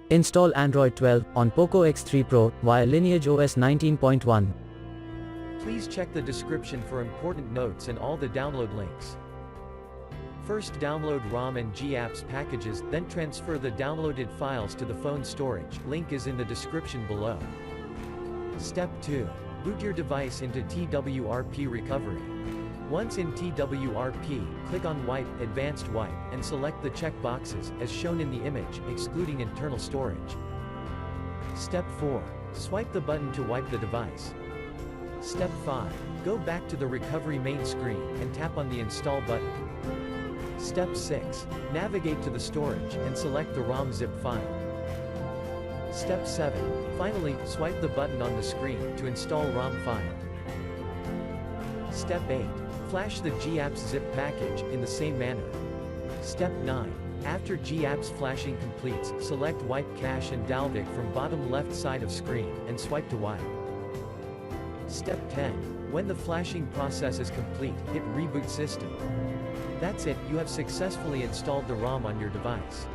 Install Android 12 on Poco X3 Pro via LineageOS 19.1. Please check the description for important notes and all the download links. First, download ROM and GApps packages, then transfer the downloaded files to the phone storage. Link is in the description below. Step 2. Boot your device into Twrp recovery. Once in Twrp, click on Wipe, Advanced Wipe, and select the check boxes, as shown in the image, excluding internal storage. Step 4. Swipe the button to wipe the device. Step 5. Go back to the recovery main screen, and tap on the Install button. Step 6. Navigate to the storage, and select the ROM zip file. Step 7. Finally, swipe the button on the screen, to install ROM file. Step 8. Flash the GApps zip package, in the same manner. Step 9. After GApps flashing completes, select Wipe Cache and Dalvik from bottom left side of screen, and swipe to wipe. Step 10. When the flashing process is complete, hit Reboot System. That's it, you have successfully installed the ROM on your device.